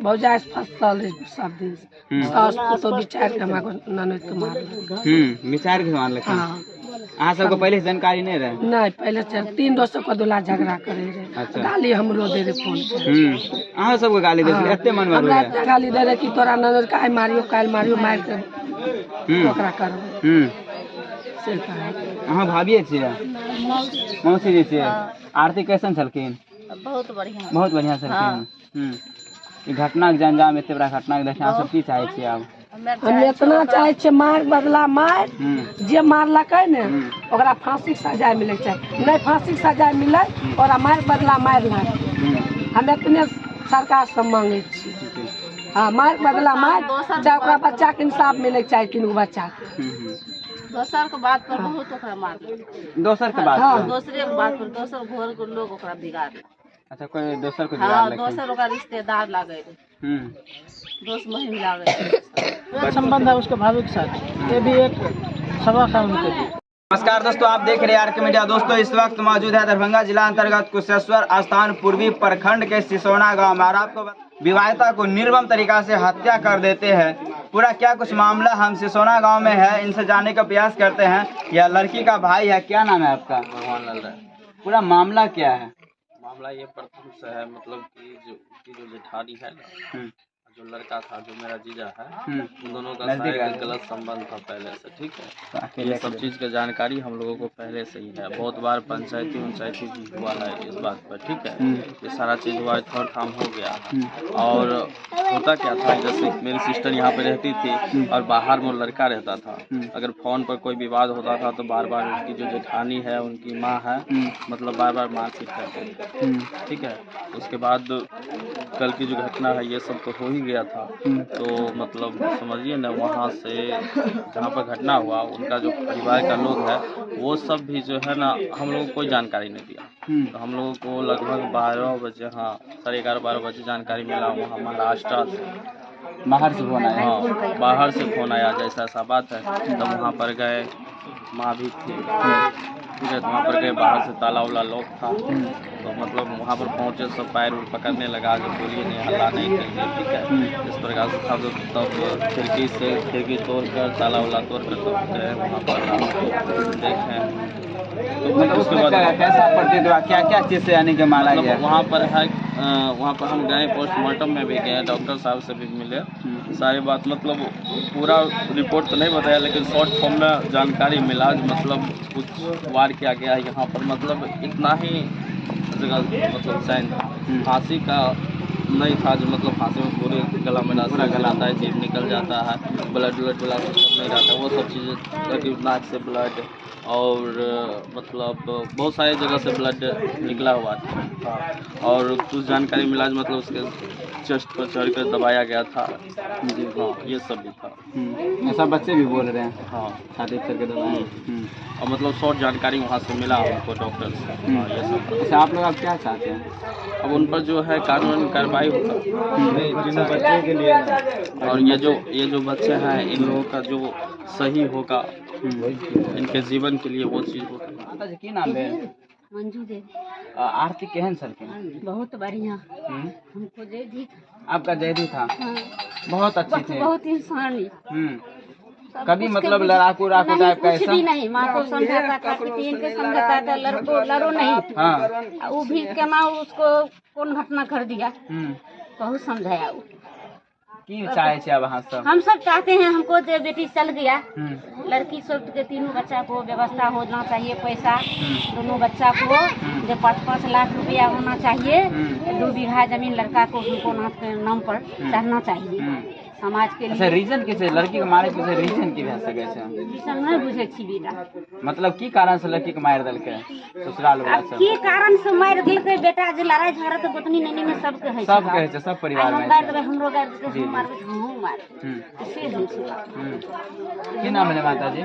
भौजाइ फसल सब दिन सास तो विचार के हमरा ननद के मार विचार के मारलक। हाँ अहाँ सबको पहले से जानकारी नहीं रहे? नहीं, पहले से 3 दोस्त को दूल्हा झगड़ा करे रहे। अच्छा। गाली हमरो दे रहे फोन पे। अहाँ सबको गाली दे रहे? एते मन हमरा एते गाली दे रहे कि तोरा ननद काहे मारियो, काल मारियो, मार के ओकरा करबो से कहे। अहाँ भाभी छियै? मौसी जी छियै? आरती कैसन छलखिन? बहुत बढ़िया, बहुत बढ़िया छलखिन। ई घटना के अंजाम, एते बड़ा घटना के देखे अहाँ सब की चाहे छियै? आब हम इतना चाहे छियै मार बदला मार, जे मारलकै ने ओकरा फांसी के सजा मिले चाहिए। नहीं फांसी के सजा मिले और मार बदला मार लाग। हम इतने सरकार से मांगे छी। हाँ मार बदला मार, चाहे ओकरा बच्चा के इंसाफ मिले चाहिए। 3 गो बच्चा दोसर के बात पर बहुत ओकरा मार, दोसर के बात हाँ। पर? दोसरे के बात पर, दोसर घर के लोग ओकरा बिगाड़। अच्छा, कोई दोसर को हाँ, बिगाड़ दोसर ओकरा रिश्तेदार लागे, दोस्त महीम लागे। संबंध है उसके भाभी के साथ, ये भी एक सबक है उनके लिए। नमस्कार दोस्तों, आप देख रहे हैं आरके मीडिया। दोस्तों इस वक्त मौजूद है दरभंगा जिला अंतर्गत कुशेश्वर स्थान पूर्वी प्रखंड के सिसोना गांव में। और आपको विवाहिता को निर्मम तरीका से हत्या कर देते हैं। पूरा क्या कुछ मामला हम सिसोना गांव में है, इनसे जानने का प्रयास करते हैं। यह लड़की का भाई है, क्या नाम है आपका? भगवान लाल राय। पूरा मामला क्या है? मामला ये प्रथम से है, मतलब कि जो जेठानी है ना, जो लड़का था, जो मेरा जीजा है, उन दोनों का शायद गलत संबंध था पहले से। ठीक है, ये सब चीज़ की जानकारी हम लोगों को पहले से ही है। बहुत बार पंचायती भी हुआ है इस बात पर। ठीक है, ये सारा चीज़ हुआ, थोड़ा काम हो गया। और होता क्या था, जैसे मेरी सिस्टर यहाँ पे रहती थी और बाहर में लड़का रहता था। अगर फोन पर कोई विवाद होता था तो बार बार उसकी जो जेठानी है, उनकी माँ है, मतलब बार बार मारपीट करते थे। ठीक है, उसके बाद कल की जो घटना है ये सब तो हो ही गया था। तो मतलब समझिए ना, वहाँ से जहाँ पर घटना हुआ उनका जो परिवार का लोग है वो सब भी जो है ना, हम लोगों को कोई जानकारी नहीं दिया। तो हम लोगों को लगभग 12 बजे, हाँ 11:30-12 बजे जानकारी मिला वहाँ महाराष्ट्र से। बाहर से फोन आया? हाँ, बाहर से फोन आया, जैसा ऐसा बात है। तब वहाँ पर गए, माँ भी थी। ठीक है, वहाँ पर गए, बाहर से ताला वाला लॉक था। तो मतलब वहाँ पर पहुँचे, सब पैर उर पकड़ने लगा, जो बोलिए नहीं, हल्ला नहीं करिए। ठीक है, इस प्रकार से था। तब खिड़की तोड़कर, ताला वाला तोड़कर तब गए वहाँ पर देखें। तो मतलब उसके बाद कैसा प्रतीत हुआ, क्या क्या चीज़ से यानी कि मारा गया? वहाँ पर है, वहाँ पर हम गए, पोस्टमार्टम में भी गए, डॉक्टर साहब से भी मिले। सारी बात मतलब पूरा रिपोर्ट तो नहीं बताया, लेकिन शॉर्ट फॉर्म में जानकारी मिला। मतलब कुछ वार किया गया यहाँ पर, मतलब इतना ही जगह मतलब साइन था। फांसी का नहीं था, जो मतलब फांसी में पूरे गला में पूरा गला आता है, जीभ निकल जाता है, ब्लड वाला सब नहीं रहता, वो सब चीज़ें, नाक से ब्लड और मतलब बहुत सारी जगह से ब्लड निकला हुआ था। और कुछ जानकारी मिला, मतलब उसके चेस्ट पर चढ़ कर दबाया गया था जी। हाँ, ये सब भी था। ऐसा बच्चे भी बोल रहे हैं? हाँ, छाती चढ़ के दबाया। और मतलब शॉर्ट जानकारी वहाँ से मिला हमको डॉक्टर से। हाँ, ये सब। अच्छा, आप लोग अब क्या चाहते हैं? अब उन पर जो है कानूनी कार्रवाई होगा बच्चे के लिए। और ये जो बच्चे हैं, इन लोगों का जो सही होगा इनके जीवन के लिए, वो चीज़ होगा। माता जी की नाम है? मंजू देवी। आरती केहन छलखिन? बहुत बढ़िया, हमको दे दी। आपका जयदी था? हाँ। बहुत अच्छी थी। बहुत इंसानी। कभी मतलब लड़ाकू टाइप का? कुछ भी नहीं, माँ को समझाता था, पिटीन के समझाता था, लड़ो नहीं। हाँ। वो भी केना उसको कौन घटना कर दिया, बहुत समझाया। वो की चाहे छे अब अहाँ सब? हम सब चाहते हैं, हमको जो बेटी चल गया, लड़की सब के 3 बच्चा को व्यवस्था होना चाहिए, पैसा दोनों बच्चा को जो 5-5 लाख रुपया होना चाहिए। 2 बीघा जमीन लड़का को हमको नाम पर चढ़ना चाहिए समाज के लिए। अच्छा, रीजन किसे लड़की को मारे के रीजन की भए सके छै? रीजन नहीं बुझे छी बेटा, मतलब की कारण से लड़की के मार देलकै ससुराल वाला सब? की कारण से मार देलकै बेटा, जे लड़ाई झगड़ा तो गोतनी नैनी में सब कहे सब कहे छै, सब परिवार में। हम गाड़ देबै, हमरो गाड़ देबै, हम मारबै, हमहूँ मारबै, से होइ छै। की नाम है माता जी?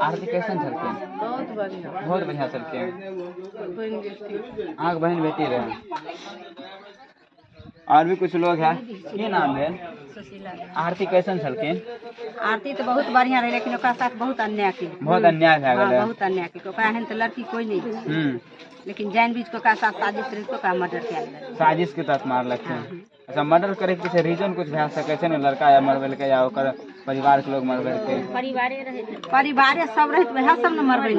आरती कैसन छलखिन? बहुत बढ़िया, बहुत बढ़िया छलखिन। अहाँके बहन बेटी रहे? और भी कुछ लोग हैं। की नाम है? आरती कैसन छलखिन? आरती तो बहुत बढ़िया रहे, लेकिन ओकरा साथ बहुत अन्याय की। बहुत अन्याय भए गेलै। बहुत अन्याय की। ओकरा एहन तो लड़की कोई नहीं, लेकिन जानबूझ के ओकरा साथ साजिश रही तो ओकरा मर्डर किया गेलै। साजिश के तहत मारलखिन। अच्छा, मर्डर करे के पीछे रीजन कुछ भए सकै छै ने? लड़का या मरबेलकै या ओकर परिवार के लोग मरबेलकै? परिवारे सब रहे वह सब न मरबे।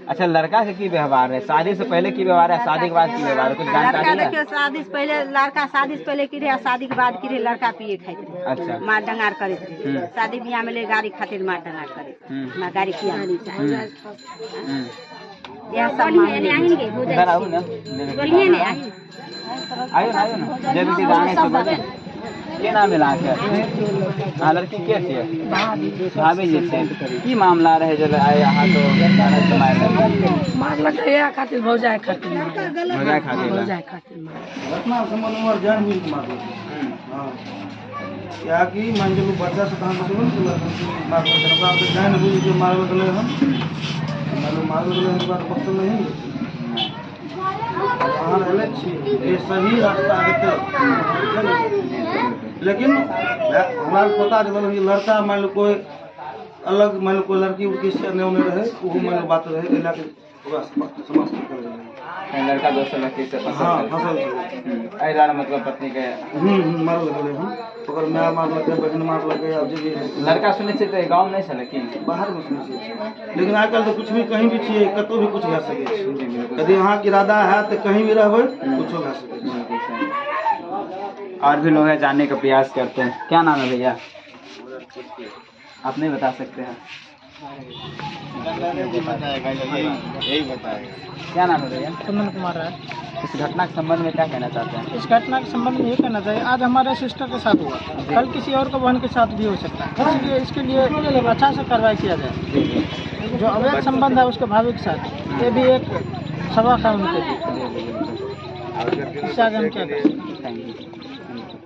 अच्छा, लड़का के की व्यवहार है? शादी से पहले की व्यवहार है, शादी के बाद की व्यवहार है? कुछ जानकारी है? देखियो, शादी से पहले लड़का शादी से पहले की रहे, शादी के बाद की रहे, लड़का पिए खाइत रहे। अच्छा, मार डंगार करे रहे। शादी ब्याह में ले गाड़ी खातिर मार डंगार करे, ना गाड़ी किया यह सब इधर आओ ना, बोलिए ने आइयो ना, जब भी गाने से बोले के नाम मिला के हाँ, लड़की के छियै? भाभी जी छै। की मामला रहे जो आए यहाँ तो मारलक या खातिर भौजाई खातिर भौजाई खातिर क्या कि मान लो बच्चा से कहाँ जान बुझ के मारल गए हम मारल गए बात पसंद नहीं वहाँ रहले छी ये सही रास्ता हेतै। लेकिन हमारा पता चल लड़का मान लो कोई अलग, मान लो कोई लड़की उड़की से नहीं रहे, वो मान लो बात रहे समझ लड़का दोस्त लड़की से फसल मतलब पत्नी के मारल गए हम ओकर माय मारलक, बहन मारलक। अब जे लड़का सुनै छै तऽ गाँव नहीं छलै कि बाहर में सुनै छियै, लेकिन आइ काल्हि तो कुछ भी कहीं भी छियै, कतौ भी कुछ भए सकै छै। यदि अहाँके इरादा है तो कहीं भी रहबै कुछो भए सकै छै। और भी लोग हैं जानने का प्रयास करते हैं। क्या नाम है भैया? आप नहीं बता सकते हैं? यही बताएगा। क्या नाम है भैया? चंदन कुमार है। इस घटना के संबंध में क्या कहना चाहते हैं? इस घटना के संबंध में ये कहना चाहिए, आज हमारे सिस्टर के साथ हुआ, कल किसी और को बहन के साथ भी हो सकता है, इसलिए इसके लिए अच्छा से कार्रवाई किया जाए। जो अवैध संबंध है उसके भाभी के साथ, ये भी एक सबक है उनके लिए। इससे आगे हम क्या करें? Thank you.